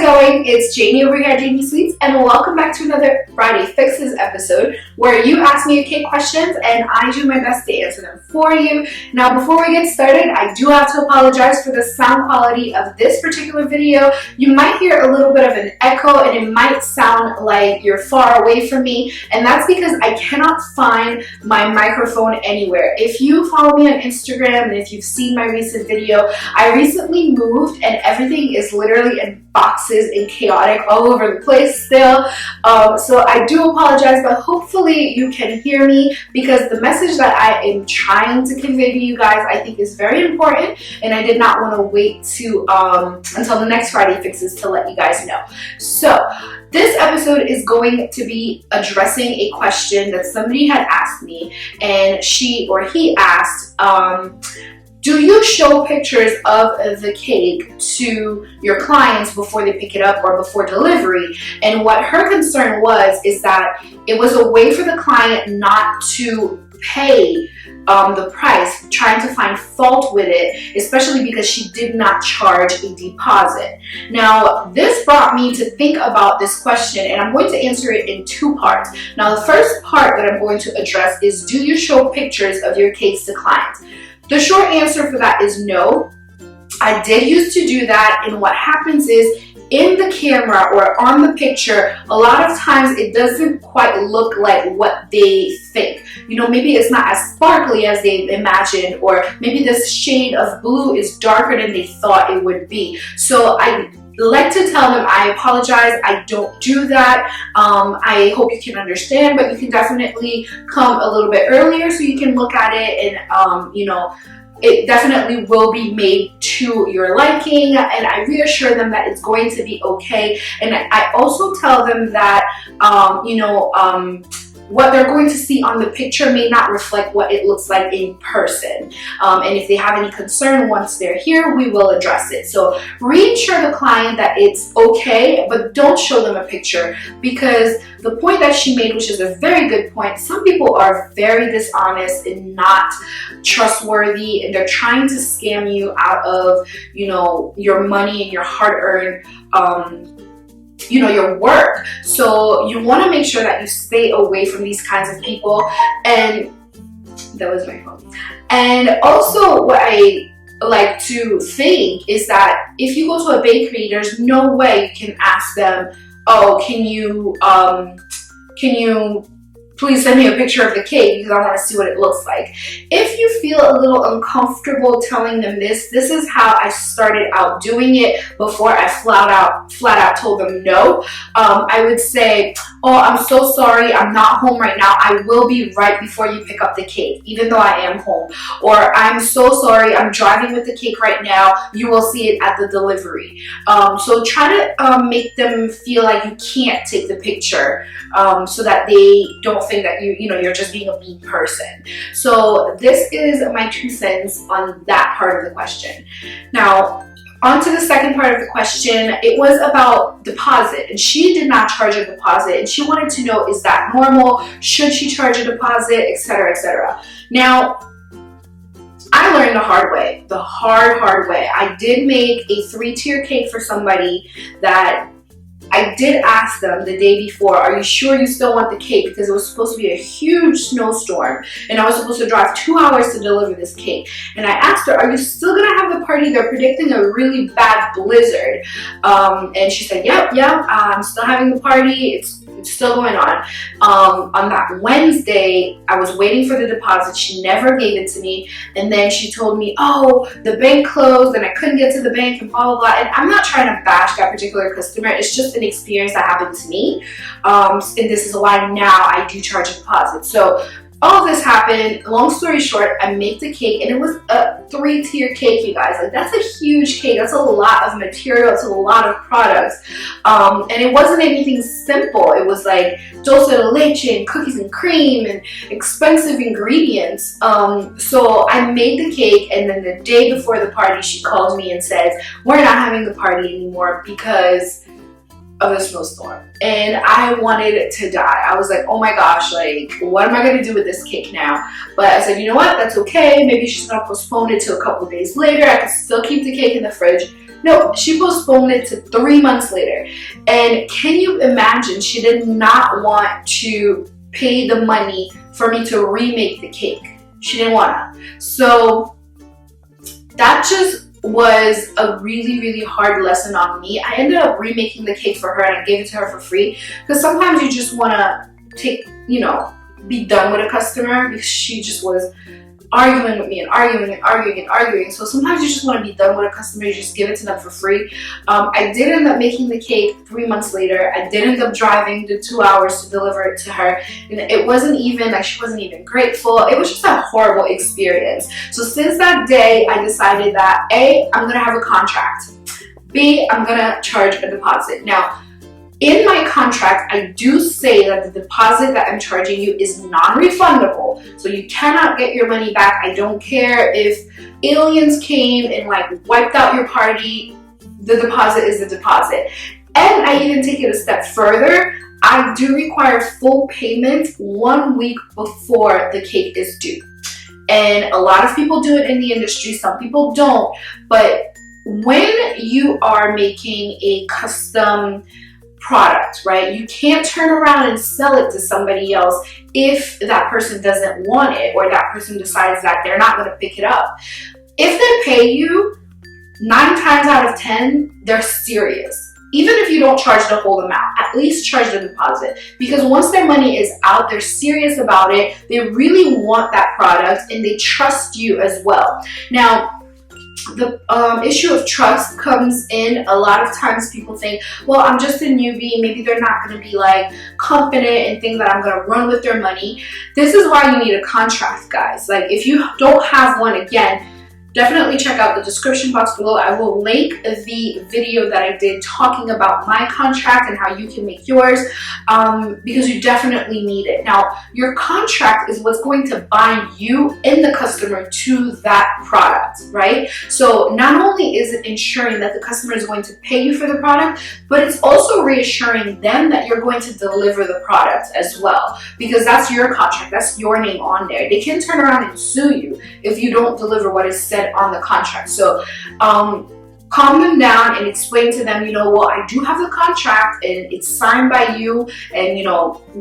going? It's Janie over here at Janie Sweets, and welcome back to another Friday Fixes episode where you ask me your cake questions and I do my best to answer them for you. Now, before we get started, I do have to apologize for the sound quality of this particular video. You might hear a little bit of an echo and it might sound like you're far away from me, and that's because I cannot find my microphone anywhere. If you follow me on Instagram and if you've seen my recent video, I recently moved and everything is literally in boxes and chaotic all over the place still. So I do apologize, but hopefully you can hear me because the message that I am trying to convey to you guys I think is very important, and I did not want to wait to until the next Friday Fixes to let you guys know. So this episode is going to be addressing a question that somebody had asked me, and she or he asked, do you show pictures of the cake to your clients before they pick it up or before delivery? And what her concern was is that it was a way for the client not to pay the price, trying to find fault with it, especially because she did not charge a deposit. Now, this brought me to think about this question, and I'm going to answer it in two parts. Now, the first part that I'm going to address is, do you show pictures of your cakes to clients? The short answer for that is no. I did used to do that, and what happens is in the camera or on the picture, a lot of times it doesn't quite look like what they think. You know, maybe it's not as sparkly as they imagined, or maybe this shade of blue is darker than they thought it would be. So I like to tell them, I apologize, I don't do that. I hope you can understand, but you can definitely come a little bit earlier so you can look at it, and you know, it definitely will be made to your liking, and I reassure them that it's going to be okay. And I also tell them that what they're going to see on the picture may not reflect what it looks like in person. And if they have any concern once they're here, we will address it. So reassure the client that it's okay, but don't show them a picture, because the point that she made, which is a very good point, some people are very dishonest and not trustworthy, and they're trying to scam you out of, you know, your money and your hard-earned your work. So you want to make sure that you stay away from these kinds of people. And that was my phone. And also, what I like to think is that if you go to a bakery, there's no way you can ask them, oh, can you please send me a picture of the cake because I want to see what it looks like. If you feel a little uncomfortable telling them this is how I started out doing it before I flat out told them no. I would say, oh, I'm so sorry, I'm not home right now. I will be right before you pick up the cake, even though I am home. Or, I'm so sorry, I'm driving with the cake right now. You will see it at the delivery. So try to make them feel like you can't take the picture, so that they don't think that you're just being a mean person. So this is my 2 cents on that part of the question. Now, on to the second part of the question. It was about deposit, and she did not charge a deposit, and she wanted to know, is that normal? Should she charge a deposit, etc., etc. Now, I learned the hard way, the hard way. I did make a 3-tier cake for somebody that I did ask them the day before, are you sure you still want the cake? Because it was supposed to be a huge snowstorm, and I was supposed to drive 2 hours to deliver this cake. And I asked her, are you still gonna have the party? They're predicting a really bad blizzard. And she said, yep, I'm still having the party. It's still going on. On that Wednesday, I was waiting for the deposit. She never gave it to me. And then she told me, oh, the bank closed and I couldn't get to the bank and blah, blah, blah. And I'm not trying to bash that particular customer. It's just an experience that happened to me. And this is why now I do charge a deposit. So all of this happened. Long story short, I made the cake, and it was a 3-tier cake, you guys. Like, that's a huge cake. That's a lot of material. It's a lot of products. And it wasn't anything simple. It was like dulce de leche and cookies and cream and expensive ingredients. So I made the cake, and then the day before the party, she called me and says, we're not having the party anymore because of the snowstorm. And I wanted to die. I was like, oh my gosh, like, what am I going to do with this cake now? But I said, you know what, that's okay. Maybe she's going to postpone it to a couple of days later. I can still keep the cake in the fridge. No, she postponed it to 3 months later. And can you imagine, she did not want to pay the money for me to remake the cake. She didn't want to. So that just was a really, really hard lesson on me. I ended up remaking the cake for her and I gave it to her for free, because sometimes you just want to be done with a customer, because she just was arguing with me and arguing. So sometimes you just want to be done with a customer, you just give it to them for free. I did end up making the cake 3 months later. I did end up driving the 2 hours to deliver it to her, and it wasn't even like, she wasn't even grateful. It was just a horrible experience. So since that day, I decided that A, I'm gonna have a contract, B, I'm gonna charge a deposit. Now, in my contract, I do say that the deposit that I'm charging you is non-refundable. So you cannot get your money back. I don't care if aliens came and like wiped out your party, the deposit is the deposit. And I even take it a step further. I do require full payment 1 week before the cake is due. And a lot of people do it in the industry, some people don't. But when you are making a custom product, right, you can't turn around and sell it to somebody else if that person doesn't want it, or that person decides that they're not going to pick it up. If they pay you, 9 times out of 10, they're serious. Even if you don't charge the whole amount, at least charge the deposit, because once their money is out, they're serious about it. They really want that product and they trust you as well. Now, the issue of trust comes in. A lot of times people think, well, I'm just a newbie, maybe they're not going to be like confident and think that I'm going to run with their money. This is why you need a contract, guys. Like, if you don't have one, again, definitely check out the description box below. I will link the video that I did talking about my contract and how you can make yours, because you definitely need it. Now, your contract is what's going to bind you and the customer to that product, right? So not only is it ensuring that the customer is going to pay you for the product, but it's also reassuring them that you're going to deliver the product as well, because that's your contract, that's your name on there. They can turn around and sue you if you don't deliver what is said on the contract. So calm them down and explain to them, well, I do have the contract and it's signed by you, and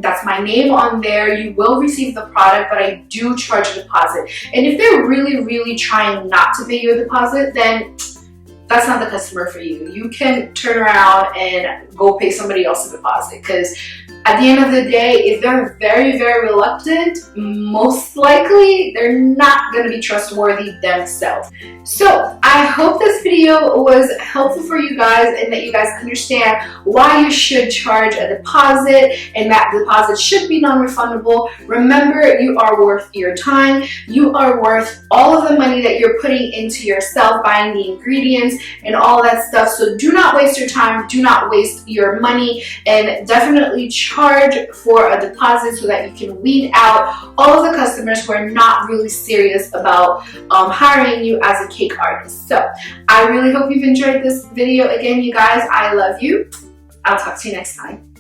that's my name on there. You will receive the product, but I do charge a deposit. And if they're really, really trying not to pay you a deposit, then that's not the customer for you. You can turn around and go pay somebody else a deposit, because at the end of the day, if they're very, very reluctant, most likely they're not going to be trustworthy themselves. So I hope this video was helpful for you guys, and that you guys understand why you should charge a deposit, and that deposit should be non-refundable. Remember, you are worth your time. You are worth all of the money that you're putting into yourself, buying the ingredients and all that stuff. So do not waste your time. Do not waste your money, and definitely charge for a deposit so that you can weed out all of the customers who are not really serious about hiring you as a cake artist. So I really hope you've enjoyed this video. Again, you guys, I love you. I'll talk to you next time.